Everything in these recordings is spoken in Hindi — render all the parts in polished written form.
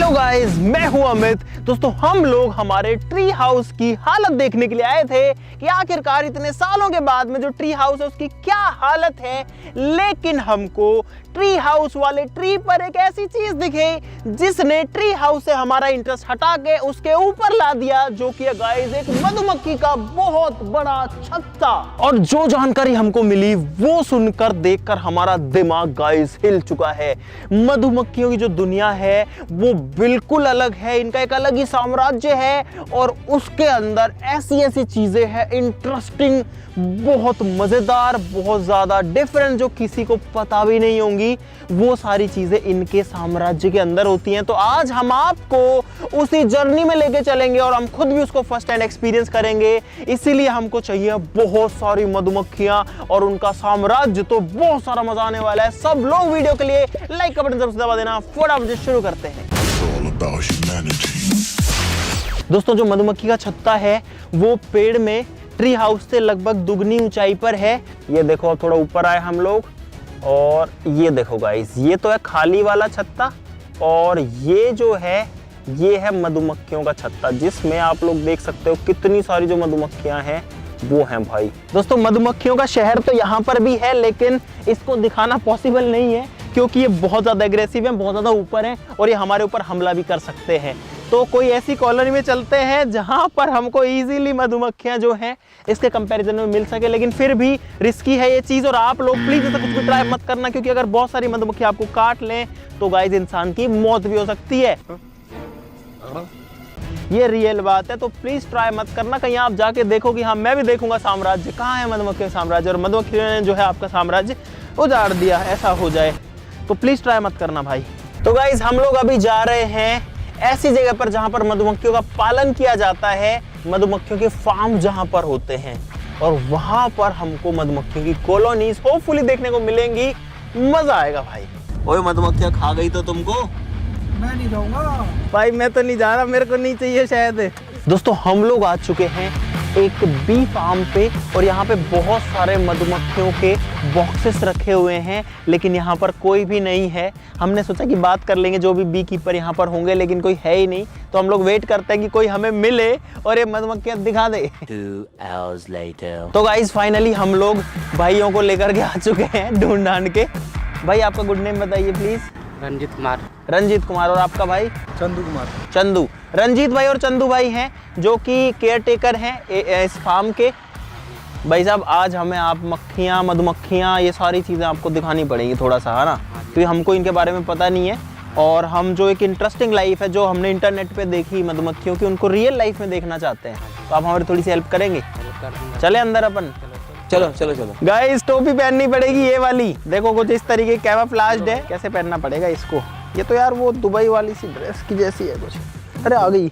हेलो गाइस, मैं हूं अमित। दोस्तों हम लोग हमारे ट्री हाउस की हालत देखने के लिए आए थे कि आखिरकार इतने सालों के बाद में जो ट्री हाउस है उसकी क्या हालत है। लेकिन हमको ट्री हाउस वाले ट्री पर एक ऐसी चीज दिखी जिसने ट्री हाउस से हमारा इंटरेस्ट हटा के उसके ऊपर ला दिया, जो कि गाइस एक मधुमक्खी का बहुत बड़ा छत्ता। और जो जानकारी हमको मिली वो सुनकर देखकर हमारा दिमाग गाइस हिल चुका है। मधुमक्खियों की जो दुनिया है वो बिल्कुल अलग है, इनका एक अलग ही साम्राज्य है और उसके अंदर ऐसी ऐसी चीजें हैं इंटरेस्टिंग, बहुत मजेदार, बहुत ज्यादा डिफरेंट, जो किसी को पता भी नहीं होंगी। वो सारी चीजें इनके साम्राज्य के अंदर होती हैं। तो आज हम आपको उसी जर्नी में लेके चलेंगे और हम खुद भी उसको फर्स्ट हैंड एक्सपीरियंस करेंगे। इसीलिए हमको चाहिए बहुत सारी मधुमक्खियां और उनका साम्राज्य, तो बहुत सारा मजा आने वाला है। सब लोग वीडियो के लिए लाइक का बटन जरूर दबा देना। फटाफट शुरू करते हैं। दोस्तों जो मधुमक्खी का छत्ता है वो पेड़ में ट्री हाउस से लगभग दुगनी ऊंचाई पर है। ये देखो, अब थोड़ा ऊपर आए हम लोग और ये देखो गाइस, ये तो है खाली वाला छत्ता और ये जो है ये है मधुमक्खियों का छत्ता, जिसमें आप लोग देख सकते हो कितनी सारी जो मधुमक्खियां हैं वो हैं भाई। दोस्तों मधुमक्खियों का शहर तो यहाँ पर भी है, लेकिन इसको दिखाना पॉसिबल नहीं है क्योंकि ये बहुत ज़्यादा एग्रेसिव है, बहुत ज़्यादा ऊपर है और ये हमारे ऊपर हमला भी कर सकते हैं। तो कोई ऐसी कॉलोनी में चलते हैं जहाँ पर हमको इजीली मधुमक्खियाँ जो हैं इसके कंपैरिजन में मिल सके, लेकिन फिर भी रिस्की है ये चीज़। और आप लोग प्लीज़ ऐसा कुछ भी ट्राई मत करना, क्योंकि अगर बहुत सारी मधुमक्खियाँ आपको काट लें तो गाइस इंसान की मौत भी हो सकती है। ये रियल बात है, तो प्लीज ट्राई मत करना। कहीं आप जाके देखो कि हाँ मैं भी देखूंगा साम्राज्य, कहाँ है मधुमक्खी साम्राज्य और मधुमक्खियों ने जो है आपका साम्राज्य उजाड़ दिया, ऐसा हो जाए तो प्लीज ट्राई मत करना भाई। तो गाइस हम लोग अभी जा रहे हैं ऐसी जगह पर जहां पर मधुमक्खियों का पालन किया जाता है, मधुमक्खियों के फार्म जहां पर होते हैं, और वहां पर हमको मधुमक्खियों की कॉलोनीज होपफुली देखने को मिलेंगी। मजा आएगा भाई। ओए मधुमक्खियां खा गई तो तुमको? मैं नहीं जाऊंगा भाई, मैं तो नहीं जा रहा, मेरे को नहीं चाहिए शायद। दोस्तों हम लोग आ चुके हैं एक बी फार्म पे और यहाँ पे बहुत सारे मधुमक्खियों के बॉक्सेस रखे हुए हैं, लेकिन यहाँ पर कोई भी नहीं है। हमने सोचा कि बात कर लेंगे जो भी बी कीपर यहाँ पर होंगे, लेकिन कोई है ही नहीं। तो हम लोग वेट करते हैं कि कोई हमें मिले और ये मधुमक्खियाँ दिखा दे। 2 hours later. तो गाइस फाइनली हम लोग भाइयों को लेकर के आ चुके हैं ढूंढ ढांड के। भाई आपका गुड नेम बताइए प्लीज। रंजीत कुमार। रंजीत कुमार। और आपका भाई? चंदू कुमार। चंदू। रंजीत भाई और चंदू भाई हैं जो कि केयर टेकर हैं इस फार्म के। भाई साहब आज हमें आप मक्खियाँ, मधुमक्खियाँ, ये सारी चीज़ें आपको दिखानी पड़ेंगी थोड़ा सा, है ना, क्योंकि हमको इनके बारे में पता नहीं है। और हम जो एक इंटरेस्टिंग लाइफ है जो हमने इंटरनेट पे देखी मधुमक्खियों की, उनको रियल लाइफ में देखना चाहते हैं। तो आप हमारी थोड़ी सी हेल्प करेंगे? चले अंदर अपन। चलो चलो चलो। गाइस टोपी पहननी पड़ेगी ये वाली, देखो कुछ इस तरीके की कैमोफ्लेज्ड है। कैसे पहनना पड़ेगा इसको? ये तो यार वो दुबई वाली सी ड्रेस की जैसी है कुछ। अरे आ गई।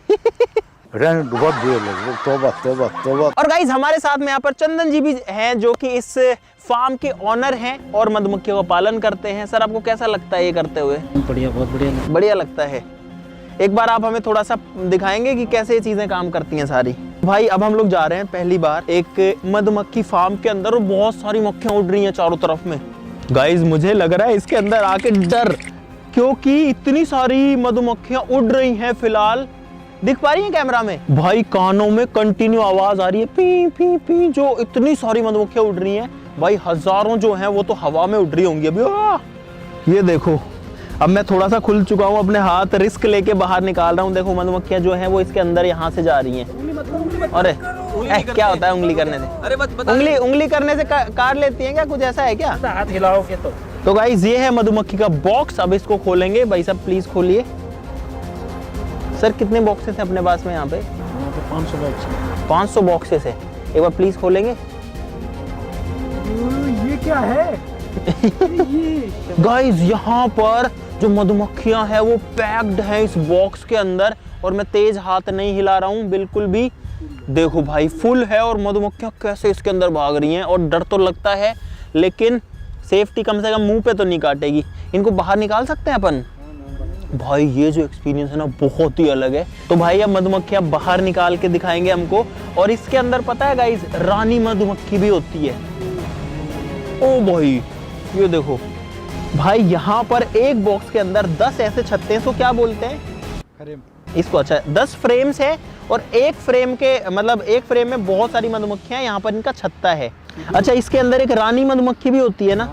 और गाइस हमारे साथ में यहाँ पर चंदन जी भी हैं जो कि इस फार्म के ऑनर हैं और मधुमक्खियों का पालन करते हैं। सर आपको कैसा लगता है ये करते हुए? बढ़िया, बहुत बढ़िया। बढ़िया लगता है। एक बार आप हमें थोड़ा सा दिखाएंगे कि कैसे ये चीजें काम करती हैं सारी? भाई अब हम लोग जा रहे हैं पहली बार एक मधुमक्खी फार्म के अंदर और बहुत सारी मक्खियां उड़ रही हैं चारों तरफ में। गाइस मुझे लग रहा है इसके अंदर आके डर, क्योंकि इतनी सारी मधुमक्खियां उड़ रही हैं। फिलहाल दिख पा रही है कैमरा में? भाई कानों में कंटिन्यू आवाज आ रही है, पी पी पी, जो इतनी सारी मधुमक्खियां उड़ रही हैं। भाई हजारों जो हैं वो तो हवा में उड़ रही होंगी अभी। ये देखो अब मैं थोड़ा सा खुल चुका हूँ, अपने हाथ रिस्क लेके बाहर निकाल रहा हूँ। देखो मधुमक्खियां जो हैं वो इसके अंदर यहाँ से जा रही हैं। अरे क्या होता है उंगली करने से? अरे उंगली करने से काट लेती हैं क्या? कुछ ऐसा है क्या? हाथ हिलाओगे तो गाइस ये है मधुमक्खी का बॉक्स। अब इसको खोलेंगे। भाई साहब प्लीज खोलिए। सर कितने बॉक्सेस हैं अपने पास में यहाँ पे? 500 बॉक्स। 500 बॉक्सेस है। एक बार प्लीज खोलेंगे। ये क्या है? गाइस यहाँ पर जो मधुमक्खियां हैं वो पैक्ड हैं इस बॉक्स के अंदर, और मैं तेज हाथ नहीं हिला रहा हूँ बिल्कुल भी। देखो भाई फुल है और मधुमक्खियां कैसे इसके अंदर भाग रही हैं। और डर तो लगता है, लेकिन सेफ्टी कम से कम मुंह पे तो नहीं काटेगी। इनको बाहर निकाल सकते हैं अपन? भाई ये जो एक्सपीरियंस है ना बहुत ही अलग है। तो भाई अब मधुमक्खियां बाहर निकाल के दिखाएंगे हमको। और इसके अंदर पता है गाइस रानी मधुमक्खी भी होती है। ओ भाई ये देखो भाई, यहाँ पर एक बॉक्स के अंदर 10 ऐसे छत्ते हैं। सो क्या बोलते हैं? फ्रेम। इसको अच्छा 10 फ्रेम्स है और एक फ्रेम के मतलब एक फ्रेम में बहुत सारी मधुमक्खियां, यहाँ पर इनका छत्ता है। अच्छा इसके अंदर एक रानी मधुमक्खी भी होती है ना,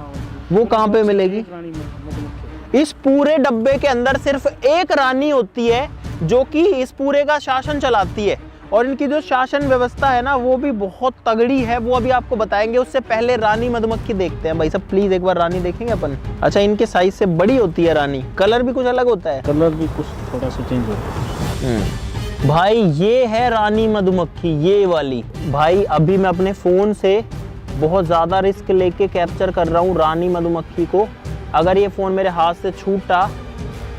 वो कहाँ पे मिलेगी? रानी मधुमक्खी। इस पूरे डब्बे के अंदर सिर्फ एक रानी होती है जो कि इस पूरे का शासन चलाती है, और इनकी जो शासन व्यवस्था है ना वो भी बहुत तगड़ी है, वो अभी आपको बताएंगे। उससे पहले रानी मधुमक्खी देखते हैं। भाई साहब प्लीज एक बार रानी देखेंगे अपन। अच्छा इनके साइज से बड़ी होती है रानी, कलर भी कुछ अलग होता है। कलर भी कुछ थोड़ा सा चेंज होता है। भाई ये है रानी मधुमक्खी, ये वाली। भाई अभी मैं अपने फोन से बहुत ज्यादा रिस्क लेके कैप्चर कर रहा हूँ रानी मधुमक्खी को। अगर ये फोन मेरे हाथ से छूटा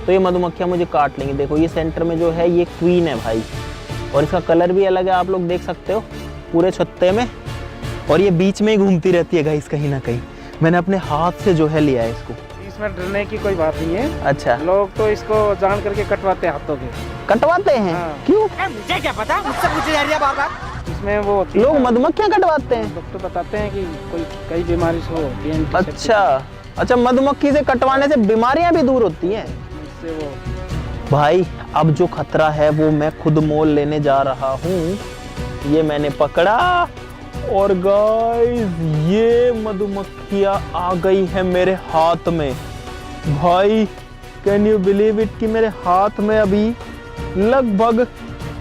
तो ये मधुमक्खियां मुझे काट लेंगी। देखो ये सेंटर में जो है ये क्वीन है भाई, और इसका कलर भी अलग है, आप लोग देख सकते हो पूरे छत्ते में, और ये बीच में ही घूमती रहती है गाइस कहीं ना कहीं। मैंने अपने हाथ से जो है लिया है इसको। इसमें डरने की कोई बात नहीं है। अच्छा लोग तो इसको जान करके कटवाते हैं हाथों के। कटवाते हैं? हाँ। क्यों? मुझे क्या पता, मुझसे पूछे जा रही है बार-बार। इसमें वो होती है लोग ना, मधुमक्खियां कटवाते हैं? डॉक्टर बताते हैं कि कोई कई बीमारी से वो होती है। अच्छा अच्छा, मधुमक्खी से कटवाने से बीमारियां भी दूर होती हैं। इससे वो भाई अब जो खतरा है वो मैं खुद मोल लेने जा रहा हूँ। ये मैंने पकड़ा और गाइस ये मधुमक्खियां आ गई है मेरे हाथ में। भाई कैन यू बिलीव इट कि मेरे हाथ में अभी लगभग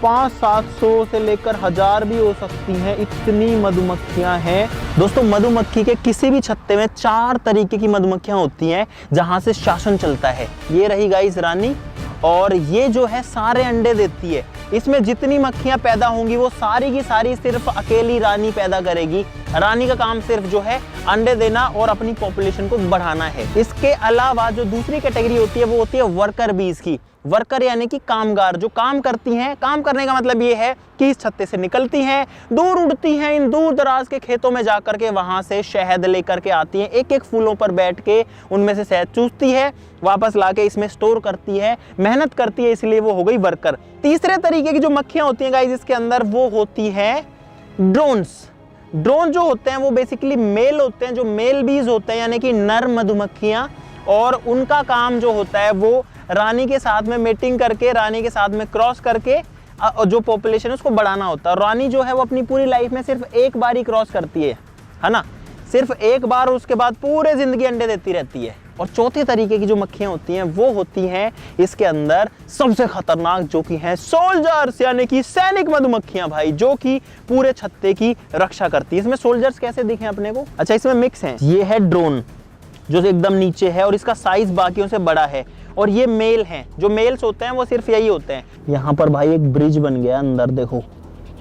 500-700 से लेकर 1000 भी हो सकती हैं, इतनी मधुमक्खियां हैं। दोस्तों मधुमक्खी के किसी भी छत्ते में 4 तरीके की मधुमक्खियां होती हैं जहां से शासन चलता है। ये रही गाइस रानी, और ये जो है सारे अंडे देती है। इसमें जितनी मक्खियां पैदा होंगी वो सारी की सारी सिर्फ अकेली रानी पैदा करेगी। रानी का काम सिर्फ जो है अंडे देना और अपनी पॉपुलेशन को बढ़ाना है। इसके अलावा जो दूसरी कैटेगरी होती है वो होती है वर्कर बीज की। वर्कर यानी कि कामगार, जो काम करती हैं। काम करने का मतलब ये है कि इस छत्ते से निकलती हैं, दूर उड़ती हैं, इन दूर दराज के खेतों में जाकर के वहां से शहद लेकर के आती हैं। एक एक फूलों पर बैठ के उनमें से शहद चूसती है, वापस लाके इसमें स्टोर करती है, मेहनत करती है, इसलिए वो हो गई वर्कर। तीसरे तरीके की जो मक्खियां होती हैं गाइस इसके अंदर, वो होती है ड्रोन्स। ड्रोन जो होते हैं वो बेसिकली मेल होते हैं, जो मेल बीज होते हैं यानी कि नर मधुमक्खियां, और उनका काम जो होता है वो रानी के साथ में मीटिंग करके, रानी के साथ में क्रॉस करके जो पॉपुलेशन है उसको बढ़ाना होता है। रानी जो है वो अपनी पूरी लाइफ में सिर्फ एक बार ही क्रॉस करती है ना, सिर्फ एक बार, उसके बाद पूरे जिंदगी अंडे देती रहती है। और चौथे तरीके की जो मक्खियां होती हैं वो होती हैं इसके अंदर सबसे खतरनाक, जो कि हैं सोल्जर्स यानी कि सैनिक मधुमक्खियां भाई, जो कि पूरे छत्ते की रक्षा करती है। इसमें सोल्जर्स कैसे दिखे अपने को? अच्छा इसमें मिक्स है। ये है ड्रोन जो एकदम नीचे है और इसका साइज बाकियों से बड़ा है, और ये मेल हैं। जो मेल्स होते हैं वो सिर्फ यही होते हैं। यहाँ पर भाई एक ब्रिज बन गया अंदर, देखो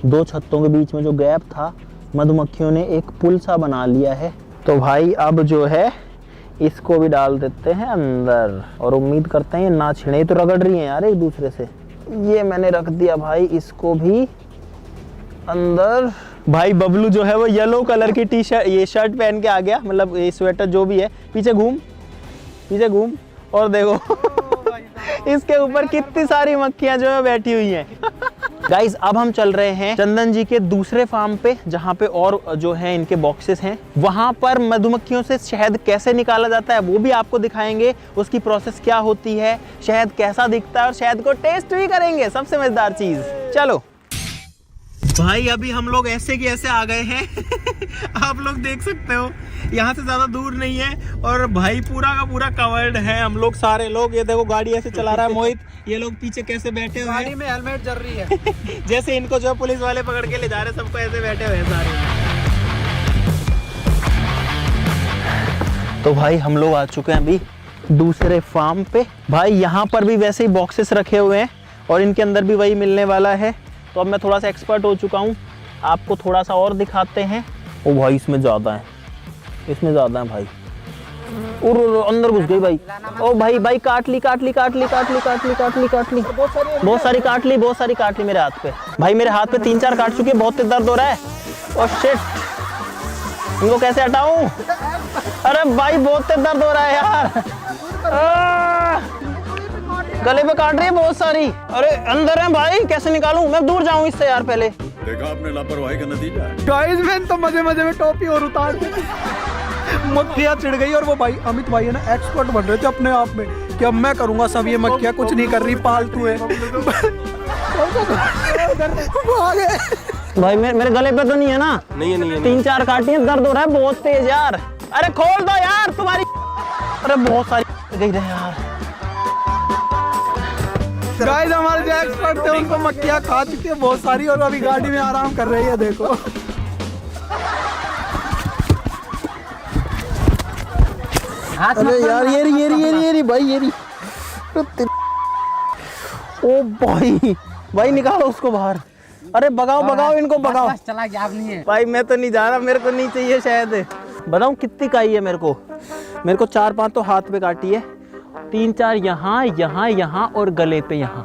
2 छत्तों के बीच में जो गैप था मधुमक्खियों ने एक पुल सा बना लिया है। तो भाई अब जो है इसको भी डाल देते हैं अंदर, और उम्मीद करते हैं ये ना छिड़े। तो रगड़ रही हैं यार एक दूसरे से। ये मैंने रख दिया भाई इसको भी अंदर। भाई बबलू जो है वो येलो कलर की टी शर्ट, ये शर्ट पहन के आ गया, मतलब ये स्वेटर जो भी है। पीछे घूम, पीछे घूम, और देखो इसके ऊपर कितनी सारी मक्खियां जो है बैठी हुई हैं। गाइस अब हम चल रहे हैं चंदन जी के दूसरे फार्म पे, जहाँ पे और जो है इनके बॉक्सेस हैं। वहां पर मधुमक्खियों से शहद कैसे निकाला जाता है वो भी आपको दिखाएंगे, उसकी प्रोसेस क्या होती है, शहद कैसा दिखता है, और शहद को टेस्ट भी करेंगे, सबसे मजेदार चीज। चलो भाई अभी हम लोग ऐसे की ऐसे आ गए हैं आप लोग देख सकते हो, यहाँ से ज्यादा दूर नहीं है, और भाई पूरा का पूरा कवर्ड है हम लोग सारे लोग। ये देखो गाड़ी ऐसे चला रहा है मोहित, ये लोग पीछे कैसे बैठे हुए हैं, गाड़ी में हेलमेट जल रही है जैसे इनको जो पुलिस वाले पकड़ के ले जा रहे हैं, सबको ऐसे बैठे हुए हैं सारे। तो भाई हम लोग आ चुके हैं अभी दूसरे फार्म पे। भाई यहाँ पर भी वैसे ही बॉक्सेस रखे हुए हैं, और इनके अंदर भी वही मिलने वाला है। तो अब मैं थोड़ा सा एक्सपर्ट हो चुका हूँ, आपको थोड़ा सा और दिखाते हैं। ओ भाई इसमें ज़्यादा है, इसमें ज़्यादा है भाई। और अंदर घुस गई भाई। ओ भाई भाई काट ली काट ली काट ली काट ली काट ली काट ली काट ली, बहुत सारी काट ली, बहुत सारी काट ली मेरे हाथ पे। भाई मेरे हाथ पे 3-4 काट चुकी है, बहुत दर्द हो रहा है। ओ शिट, इनको कैसे हटाऊं? अरे भाई बहुत दर्द हो रहा है यार, गले पे काट रही है बहुत सारी। अरे अंदर है भाई, कैसे निकालूं? मैं दूर जाऊं इससे यार। पहले देखा आपने लापरवाही का नतीजा है। गाइस मैंने तो मजे मजे में टोपी और उतार दी। मक्खियाँ चिढ़ गई। और वो भाई अमित भाई है ना एक्सपर्ट बन रहे थे अपने आप में कि अब मैं करूँगा सब, ये मक्खियाँ कुछ नहीं कर रही, पालतू है। भाई मेरे गले पे तो नहीं है ना? नहीं है 3-4 काटी हैं, दर्द हो रहा है बहुत तेज यार। अरे खोल दो यार तुम्हारी। अरे बहुत सारी गई रहे यार। गाइस हमारे जो एक्सपर्ट थे उनको मक्खियाँ खा चुकी है बहुत सारी, और अभी गाड़ी में आराम कर रही है, देखो। अरे यार ये भाई ओ भाई निकालो उसको बाहर। अरे भगाओ इनको भगाओ। चला गया, अब नहीं है भाई मैं तो नहीं जा रहा, मेरे को नहीं चाहिए शायद। बताऊं कितनी काई है मेरे को 4-5 तो हाथ पे काटी है, 3-4 यहाँ और गले पे यहाँ।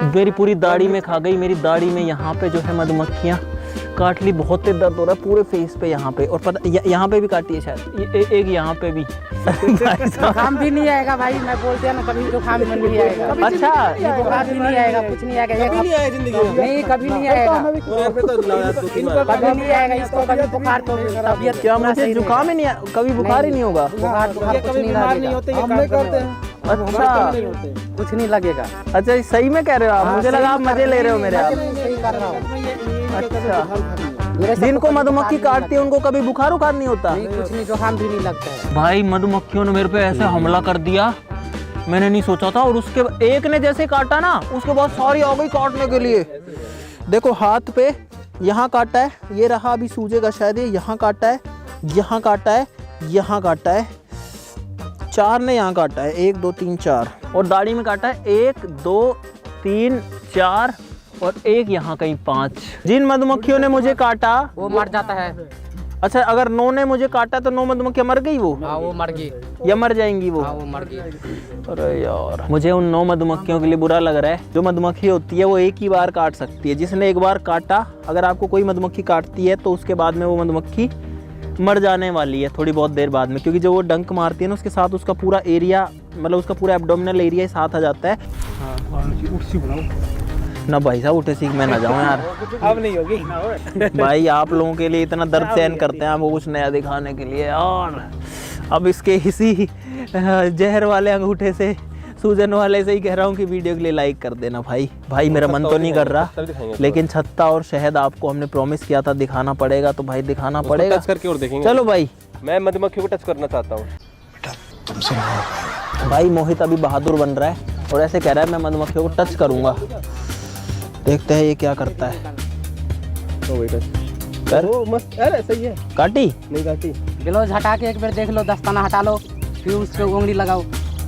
मेरी पूरी दाढ़ी में खा गई, मेरी दाढ़ी में यहाँ पे जो है मधुमक्खियाँ काट ली। बहुत तेज दर्द हो रहा है पूरे फेस पे यहाँ पे, और पता यहाँ पे भी काटी है शायद, एक यहाँ पे भी। जुकाम भी नहीं आएगा भाई, मैं बोलते हैं ना कभी जुकाम भी नहीं आएगा। अच्छा बुखार भी नहीं आएगा, कुछ नहीं आएगा। नहीं कभी नहीं आएगा, कभी नहीं आएगा इसको, कभी बुखार तो तबीयत क्या मुझे जुकाम ही नहीं, कभी बुखार ही नहीं होगा? बुखार कुछ नहीं लगेगा। अच्छा कुछ नहीं लगेगा। अच्छा सही में कह रहे हो आप? मुझे लगा आप मजे ले रहे हो मेरे। आप सही कर रहा हूँ। अच्छा जिनको मधुमक्खी काटती है उनको कभी बुखार नहीं होता? नहीं, कुछ नहीं, जुकाम भी नहीं लगता है। भाई मधुमक्खियों ने मेरे पे ऐसे हमला कर दिया, मैंने नहीं सोचा था। और उसके एक ने जैसे काटा ना, उसके बाद सारी आ गई काटने के लिए। देखो हाथ पे यहाँ काटा है, ये रहा, अभी सूजेगा शायद। ये यहाँ काटा है, यहाँ काटा है, यहाँ काटा है, 4 ने यहाँ काटा है, 1 2 3 4। और दाढ़ी में काटा है 1 2 3 4 और एक यहाँ कहीं 5। जिन मधुमक्खियों ने मुझे काटा वो मर जाता है। अच्छा अगर 9 ने मुझे काटा तो 9 मधुमक्खियाँ मर गई? वो हाँ वो मर गई, या मर जाएंगी वो? हाँ वो मर गई। अरे यार मुझे उन 9 मधुमक्खियों के लिए बुरा लग रहा है। जो मधुमक्खी होती है वो एक ही बार काट सकती है। जिसने एक बार काटा, अगर आपको कोई मधुमक्खी काटती है तो उसके बाद में वो मधुमक्खी मर जाने वाली है थोड़ी बहुत देर बाद में, क्योंकि जो वो डंक मारती है ना उसके साथ उसका पूरा एरिया, मतलब उसका पूरा एब्डोमिनल एरिया साथ आ जाता है। ना भाई साहब उठे सीख मैं ना जाऊँ यार। अब नहीं होगी भाई आप लोगों के लिए इतना दर्द सहन करते हैं आपको कुछ नया दिखाने के लिए, और अब इसके इसी जहर वाले अंगूठे से, सूजन वाले से ही कह रहा हूँ कि वीडियो के लिए लाइक कर देना भाई मेरा मन तो नहीं कर रहा, लेकिन छत्ता और शहद आपको हमने प्रॉमिस किया था दिखाना पड़ेगा, तो भाई दिखाना पड़ेगा। टच करके और देखेंगे। चलो भाई, मैं मधुमक्खियों को टच करना चाहता हूँ। भाई मोहित अभी बहादुर बन रहा है और ऐसे कह रहा है मैं मधुमक्खियों को टच करूंगा। देखते हैं ये क्या करता है। कर मस्त, अरे सही है। काटी नहीं काटी। ग्लोव्स हटा के एक बार देख लो, दस्ताना हटा लो, फिर उस पे उंगली लगाओ।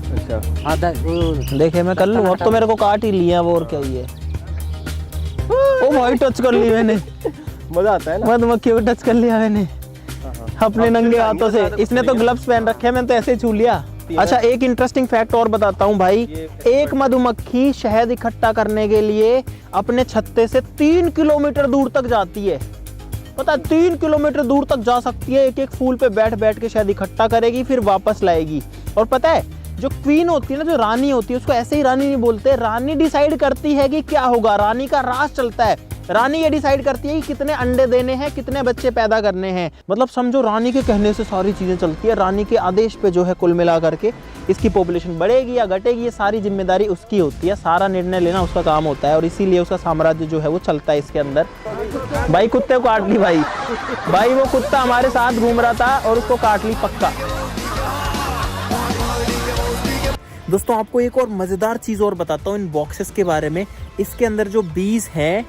अच्छा हाँ देखे मैं कर लूँ, अब तो मेरे को काट ही लिया वो, और क्या ही है। ओ भाई टच कर ली मैंने, मजा आता है ना। मधुमक्खियों को टच कर लिया मैंने अपने नंगे हाथों से। इसने तो ग्लव्स पहन रखे हैं, मैंने तो ऐसे ही छू लिया। अच्छा एक इंटरेस्टिंग फैक्ट और बताता हूँ भाई, एक मधुमक्खी शहद इकट्ठा करने के लिए अपने छत्ते से 3 किलोमीटर दूर तक जाती है। पता है 3 किलोमीटर दूर तक जा सकती है, एक एक फूल पे बैठ बैठ के शहद इकट्ठा करेगी, फिर वापस लाएगी। और पता है जो क्वीन होती है ना, जो रानी होती है, उसको ऐसे ही रानी नहीं बोलते, रानी डिसाइड करती है कि क्या होगा। रानी का राज चलता है, रानी ये डिसाइड करती है कि कितने अंडे देने हैं, कितने बच्चे पैदा करने हैं। मतलब समझो रानी के कहने से सारी चीजें चलती है, रानी के आदेश पे जो है कुल मिला करके इसकी पॉपुलेशन बढ़ेगी या घटेगी, ये सारी जिम्मेदारी उसकी होती है, सारा निर्णय लेना उसका काम होता है, और इसीलिए उसका साम्राज्य जो है वो चलता है इसके अंदर। भाई कुत्ते को काट ली भाई वो कुत्ता हमारे साथ घूम रहा था और उसको काट ली पक्का। दोस्तों आपको एक और मज़ेदार चीज़ और बताता हूँ इन बॉक्सेस के बारे में। इसके अंदर जो बीज हैं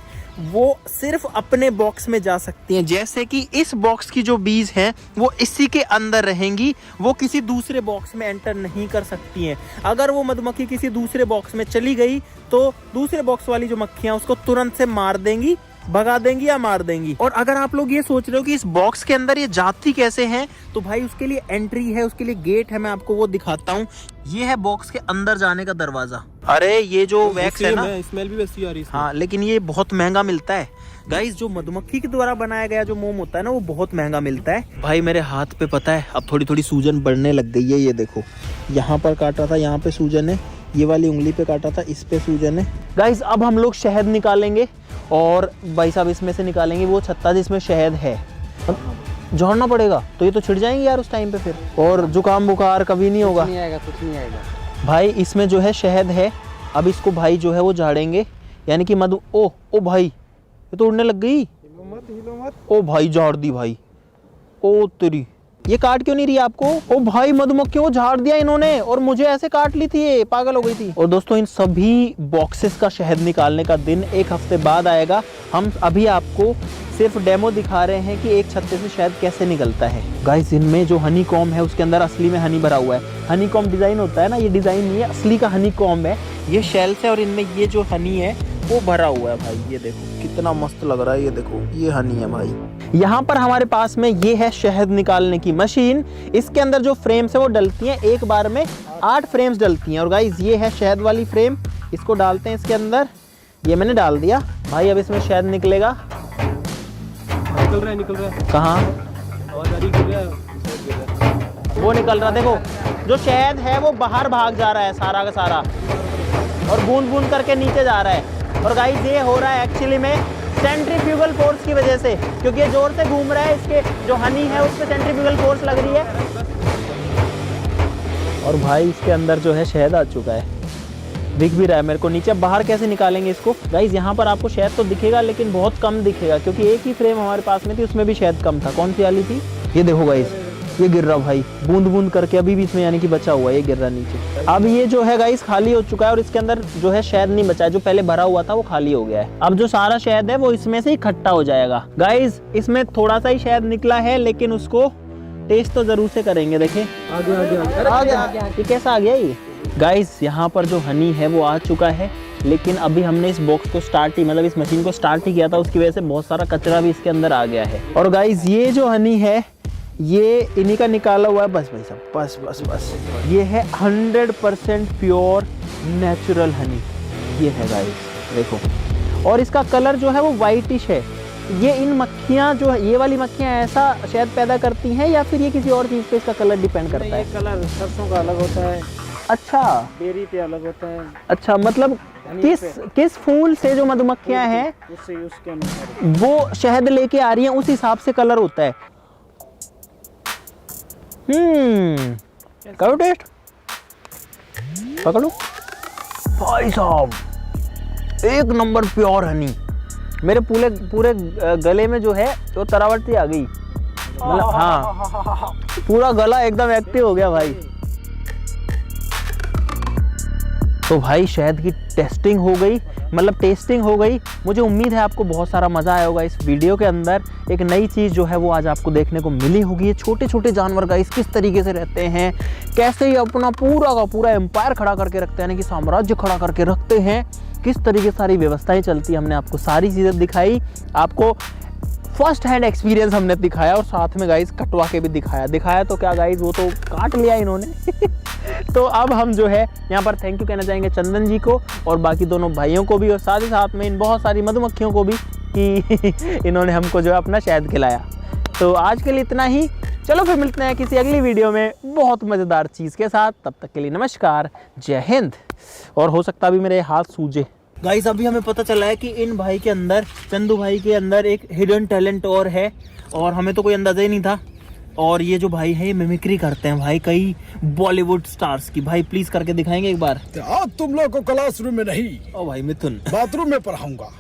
वो सिर्फ अपने बॉक्स में जा सकती हैं। जैसे कि इस बॉक्स की जो बीज हैं वो इसी के अंदर रहेंगी, वो किसी दूसरे बॉक्स में एंटर नहीं कर सकती हैं। अगर वो मधुमक्खी किसी दूसरे बॉक्स में चली गई तो दूसरे बॉक्स वाली जो मक्खियाँ उसको तुरंत से मार देंगी, भगा देंगी या मार देंगी। और अगर आप लोग ये सोच रहे हो कि इस बॉक्स के अंदर ये जाती कैसे हैं, तो भाई उसके लिए एंट्री है, उसके लिए गेट है, मैं आपको वो दिखाता हूँ। ये है बॉक्स के अंदर जाने का दरवाजा। अरे ये जो वैक्स है ना, स्मेल भी वैसी आ रही है। हाँ लेकिन ये बहुत महंगा मिलता है गाइस। जो मधुमक्खी के द्वारा बनाया गया जो मोम होता है ना, वो बहुत महंगा मिलता है। भाई मेरे हाथ पे पता है अब थोड़ी थोड़ी सूजन बढ़ने लग गई है। ये देखो यहाँ पर काटा था, यहाँ पे सूजन है, ये वाली उंगली पे काटा था, इस पे सूजन है। गाइस अब हम लोग शहद निकालेंगे और भाई साहब इसमें से निकालेंगे वो छत्ता जिसमें शहद है। झोड़ना पड़ेगा तो ये तो छिड़ जाएंगे यार उस टाइम पे फिर, और जुकाम बुखार कभी नहीं होगा। नहीं आएगा, कुछ नहीं आएगा भाई इसमें जो है शहद है, अब इसको भाई जो है वो झाड़ेंगे, यानी कि मधु। ओ भाई ये तो उड़ने लग गई। ओ भाई झाड़ दी भाई, ओ तेरी, ये काट क्यों नहीं रही आपको? ओ भाई मधुमक्खियों को झाड़ दिया इन्होंने और मुझे ऐसे काट ली थी, ये पागल हो गई थी। और दोस्तों इन सभी बॉक्सेस का शहद निकालने का दिन 1 हफ्ते बाद आएगा। हम अभी आपको सिर्फ डेमो दिखा रहे हैं कि एक छत्ते से शहद कैसे निकलता है। गाइस इनमें जो हनी कॉम्ब है उसके अंदर असली में हनी भरा हुआ है। हनी कॉम्ब डिजाइन होता है ना, ये डिजाइन नहीं है, असली का हनी कॉम्ब है। ये शेल्स है और इनमें ये जो हनी है वो भरा हुआ है भाई। ये देखो कितना मस्त लग रहा है, ये देखो ये हनी है भाई। यहाँ पर हमारे पास में ये है शहद निकालने की मशीन। इसके अंदर जो फ्रेम्स है वो डलती हैं, एक बार में 8 फ्रेम्स डलती हैं। और गाइस ये है शहद वाली फ्रेम, इसको डालते हैं इसके अंदर। ये मैंने डाल दिया भाई, अब इसमें शहद निकलेगा। निकल रहा है कहाँ? आवाज आ रही है, वो निकल रहा, देखो जो शहद है वो बाहर भाग जा रहा है सारा का सारा, और बूंद बूंद करके नीचे जा रहा है। और गाइस ये हो रहा है एक्चुअली में सेंट्रीफ्यूगल फोर्स की वजह से, क्योंकि ये जोर से घूम रहा है, इसके जो हनी है उस पर सेंट्रीफ्यूगल फोर्स लग रही है। और भाई इसके अंदर जो है शहद आ चुका है, दिख भी रहा है मेरे को नीचे। बाहर कैसे निकालेंगे इसको? गाइस यहाँ पर आपको शहद तो दिखेगा लेकिन बहुत कम दिखेगा, क्योंकि एक ही फ्रेम हमारे पास में थी, उसमें भी शहद कम था। कौन सी वाली थी? ये देखो गाइस ये गिर रहा भाई, बूंद बूंद करके अभी भी इसमें यानी कि बचा हुआ है, ये गिर रहा नीचे। अब ये जो है गाइस खाली हो चुका है और इसके अंदर जो है शहद नहीं बचा है, जो पहले भरा हुआ था वो खाली हो गया है। अब जो सारा शहद है वो इसमें से इकट्ठा हो जाएगा। गाइस इसमें थोड़ा सा ही शहद निकला है, लेकिन उसको टेस्ट तो जरूर से करेंगे। देखें आ गया, ये कैसा आ गया ये? गाइस यहाँ पर जो हनी है वो आ चुका है, लेकिन अभी हमने इस बॉक्स को स्टार्ट ही, मतलब इस मशीन को स्टार्ट ही किया था, उसकी वजह से बहुत सारा कचरा भी इसके अंदर आ गया है। और गाइस ये जो हनी है ये इन्हीं का निकाला हुआ है। बस भाई साहब बस बस बस, ये है 100% प्योर नेचुरल हनी, ये है गाइस देखो। और इसका कलर जो है वो वाइटिश है। ये इन मक्खियाँ जो है, ये वाली मक्खियाँ ऐसा शहद पैदा करती हैं या फिर ये किसी और चीज़ पे इसका कलर डिपेंड करता है? कलर सरसों का अलग होता है, अच्छा बेरी पे अलग होता है। अच्छा, मतलब किस फूल से जो मधुमक्खियाँ हैं उसके अनुसार वो शहद लेके आ रही हैं, उस हिसाब से कलर होता है। करो टेस्ट, पकड़ो भाई साहब, एक नंबर प्योर हनी। मेरे पूरे गले में जो है वो तरावटी आ गई, मतलब हाँ पूरा गला एकदम एक्टिव हो गया भाई। तो भाई शहद की टेस्टिंग हो गई, मतलब टेस्टिंग हो गई। मुझे उम्मीद है आपको बहुत सारा मज़ा आया होगा इस वीडियो के अंदर। एक नई चीज़ जो है वो आज आपको देखने को मिली होगी। ये छोटे छोटे जानवर गाइस किस तरीके से रहते हैं, कैसे ये अपना पूरा का पूरा एम्पायर खड़ा करके रखते हैं, यानी कि साम्राज्य खड़ा करके रखते हैं, किस तरीके सारी व्यवस्थाएं चलती है। हमने आपको सारी चीज़ें दिखाई, आपको फर्स्ट हैंड एक्सपीरियंस हमने दिखाया और साथ में गाइस कटवा के भी दिखाया तो क्या गाइस, वो तो काट लिया इन्होंने। तो अब हम जो है यहाँ पर थैंक यू कहना चाहेंगे चंदन जी को और बाकी दोनों भाइयों को भी, और साथ ही साथ में इन बहुत सारी मधुमक्खियों को भी कि इन्होंने हमको जो है अपना शहद खिलाया। तो आज के लिए इतना ही, चलो फिर मिलते हैं किसी अगली वीडियो में बहुत मज़ेदार चीज़ के साथ। तब तक के लिए नमस्कार, जय हिंद। और हो सकता भी मेरे हाथ सूजे। गाइस अभी हमें पता चला है कि इन भाई के अंदर, चंदू भाई के अंदर एक हिडन टैलेंट और है, और हमें तो कोई अंदाजा ही नहीं था। और ये जो भाई है ये मिमिक्री करते हैं भाई कई बॉलीवुड स्टार्स की। भाई प्लीज करके दिखाएंगे एक बार। आज तुम लोग को क्लासरूम में नहीं, ओ भाई मिथुन, बाथरूम में पढ़ाऊंगा।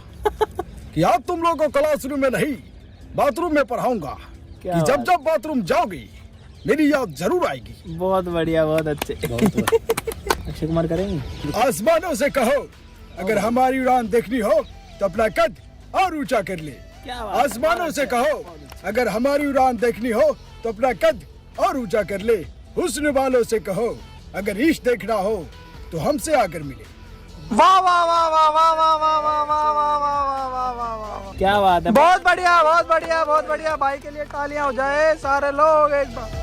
कि आज तुम लोग को क्लासरूम में नहीं, बाथरूम में पढ़ाऊंगा। कि जब जब बाथरूम जाओगी मेरी याद जरूर आएगी। बहुत बढ़िया, बहुत अच्छे। अक्षय कुमार करेंगे। आसमानों से कहो अगर हमारी उड़ान देखनी हो तो अपना कद और ऊंचा कर ले। आसमानों से कहो अगर हमारी उड़ान देखनी हो तो अपना कद और ऊंचा कर ले। हुस्न वालों से कहो अगर इश्क देखना हो तो हमसे आकर मिले। वाह वाह वाह वाह वाह वाह वाह वाह वाह वाह वाह वाह वाह वाह, क्या बात है, बहुत बढ़िया बहुत बढ़िया बहुत बढ़िया। भाई के लिए तालियां हो जाए सारे लोग एक बार।